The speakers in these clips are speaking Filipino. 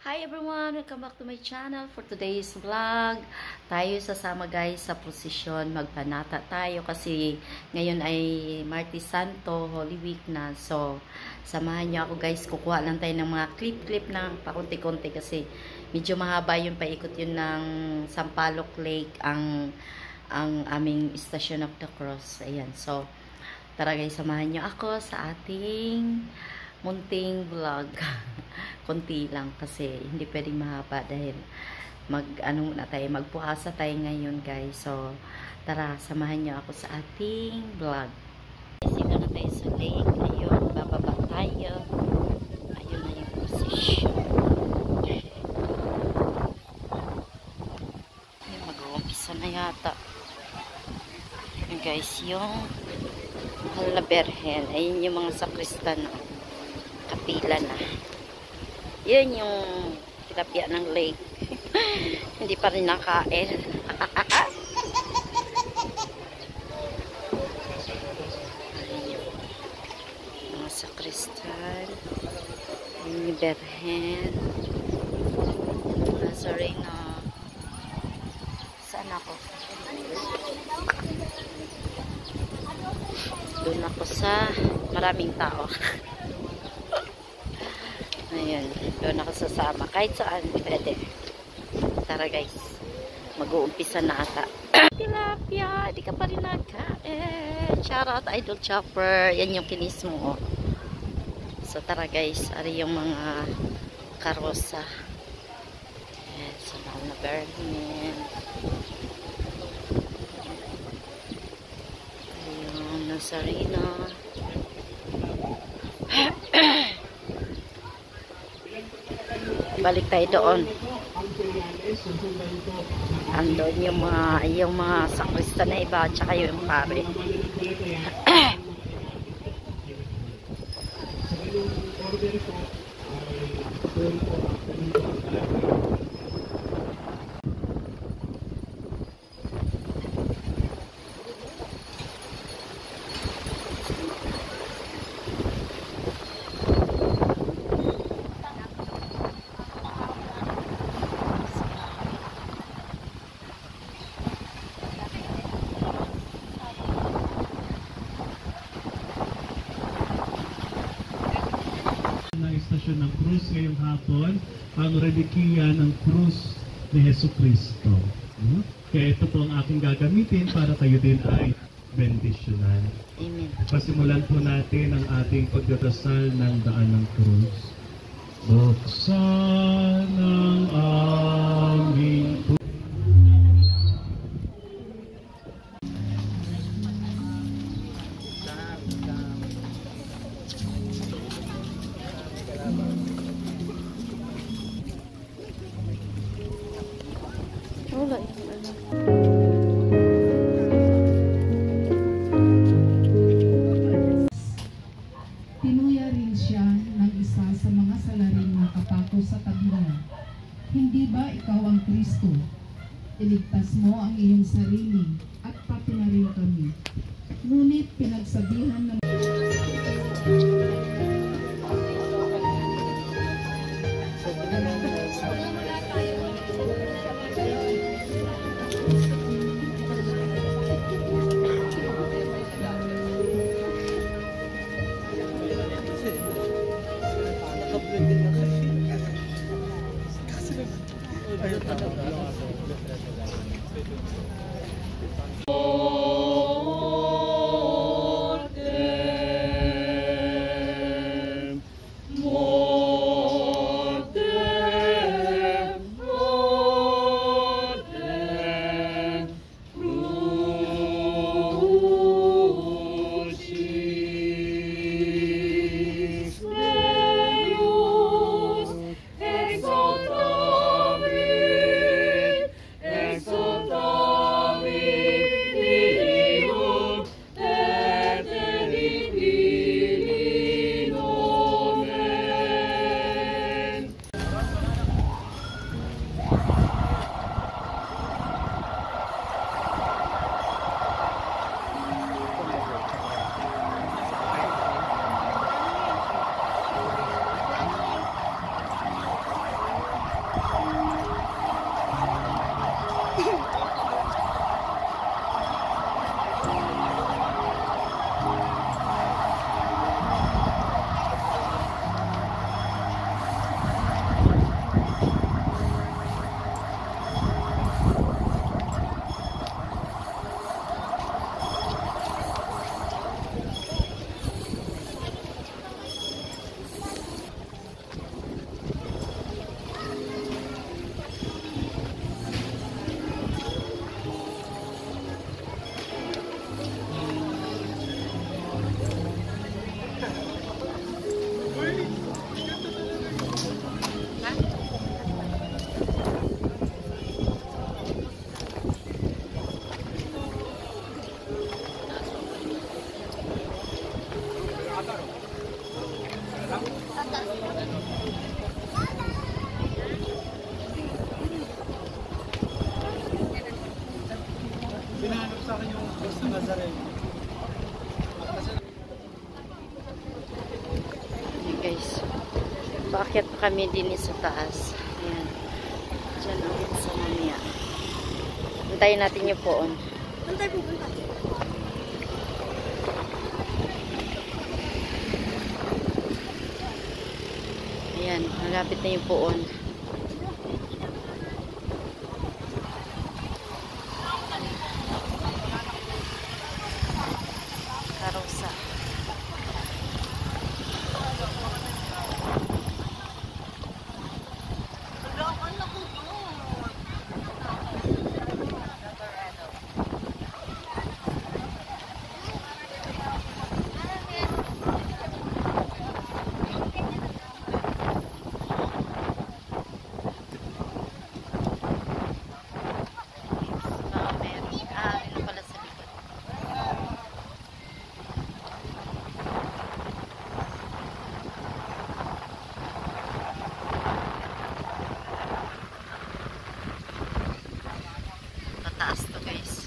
Hi everyone! Welcome back to my channel. For today's vlog, tayo sasama guys sa prosesyon. Magpanata tayo kasi ngayon ay Martes Santo, Holy Week na. So, samahan nyo ako guys. Kukuha lang tayo ng mga clip-clip na pakunti-kunti kasi medyo mahaba yung paikot yun ng Sampaloc Lake ang aming Station of the Cross. Ayan. So, tara guys, samahan nyo ako sa ating munting vlog. Konti lang kasi hindi pwedeng mahaba dahil magpuasa tayo ngayon guys. So tara, samahan niyo ako sa ating vlog. Sino na tayo sa lake. Ayun, bababa tayo. Ayun na yung position. Ayun, mag-uumpisa na yata. Ayun guys, yung Mahal na Berhen. Ayun yung mga sakristan na kapila na. Yun yung tilapia ng lake. Hindi pa rin nakain. Mga sakristan. Yun yung Berhen. Nazareno. Saan ako? Doon ako sa maraming tao. Ayun, doon ako sasama. Kahit saan, pwede. Tara guys, mag-uumpisa na ata. Tilapia, di ka pa rin nagkain. Shoutout Idol Chopper. Yan yung kinis mo. Oh. So tara guys, ari yung mga karosa. Ayan, sa Mahal na Berhen. Ayun, Nazareno. Balik tayo doon. Andun yung mga sakrista na iba at saka yung pare. Stasyon ng Cruz ngayong hapon, ang relikiya ng Cruz ni Jesucristo. Kaya ito po ang aking gagamitin para kayo din ay bendisyonan. Amen. Pasimulan po natin ang ating pagdadasal ng daan ng Cruz. Buksan ang aming puso. Wala Tinuya rin siya ng isa sa mga salaring nakapako sa tabi niya. Hindi ba ikaw ang Kristo? Iligtas mo ang iyong sarili at pati na rin kami. Ngunit pinagsabihan ng Exaltami, Ayan guys. Bakit kami din sa taas? Ayan. Diyan ulit sa mamaya. Antayin natin yung poon. Antay pupunta. Ayan, malapit na yung poon. Karosa. Taas to guys.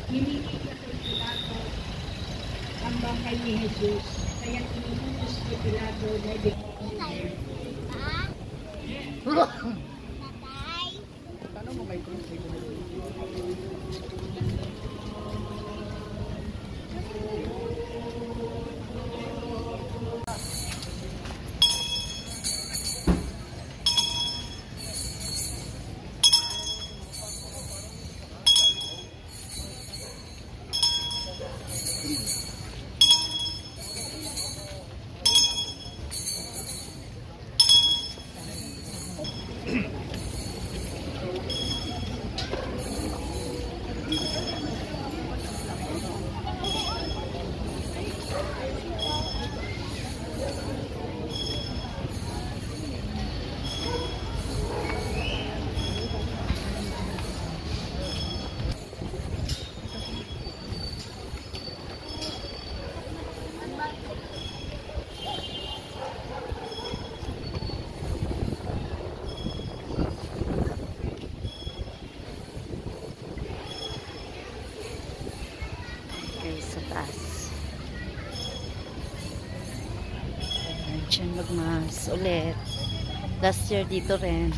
Hiningi ka kay Pilato ang bangkay ni Jesus, kaya iniutos ni Pilato na ibigay. Sa taas. Diyan magmas ulit. Last year dito rin.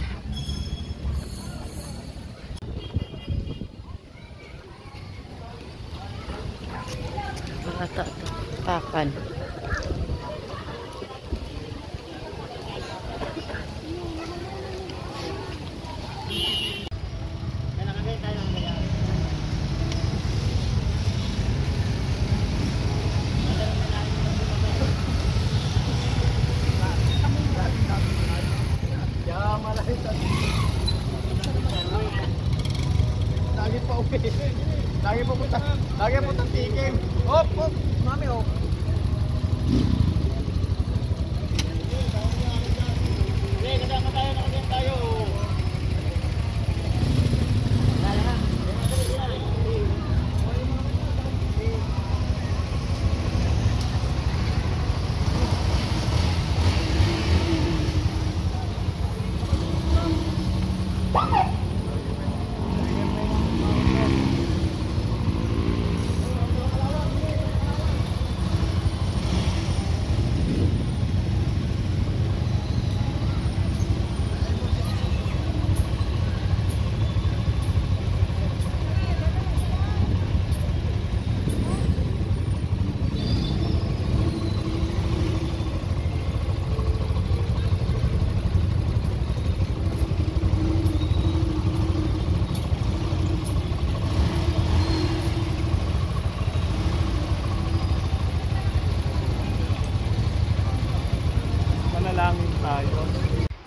Bata ito. Pakan. Lagi po tikim. Op, mami, op.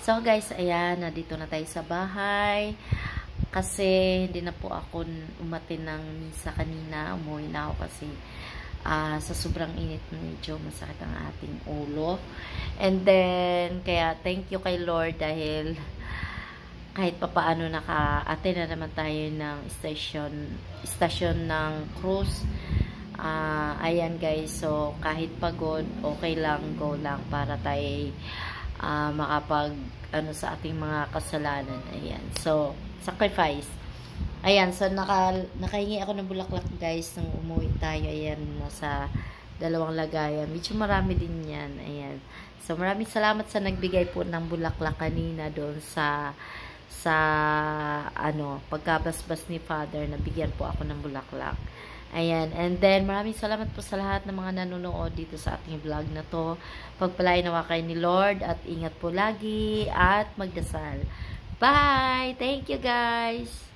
So guys, ayan, nandito na tayo sa bahay. Kasi hindi na po ako umatin ng misa kanina. Umuwi na ako kasi sa sobrang init medyo masakit ang ating ulo. And then, kaya thank you kay Lord dahil kahit papaano naka-attend na naman tayo ng station ng cruise. Ayan guys, so kahit pagod, okay lang, go lang para tayo makapag sa ating mga kasalanan. Ayan, so sacrifice. Ayan, so nakahingi ako ng bulaklak guys nung umuwi tayo. Ayan, nasa 2 lagayan. Medyo marami din yan. Ayan. So maraming salamat sa nagbigay po ng bulaklak kanina doon sa pagkabasbas ni Father. Nabigyan po ako ng bulaklak. Ayan. And then, maraming salamat po sa lahat ng mga nanonood dito sa ating vlog na to. Pagpalain nawa kayo ni Lord at ingat po lagi at magdasal. Bye! Thank you guys!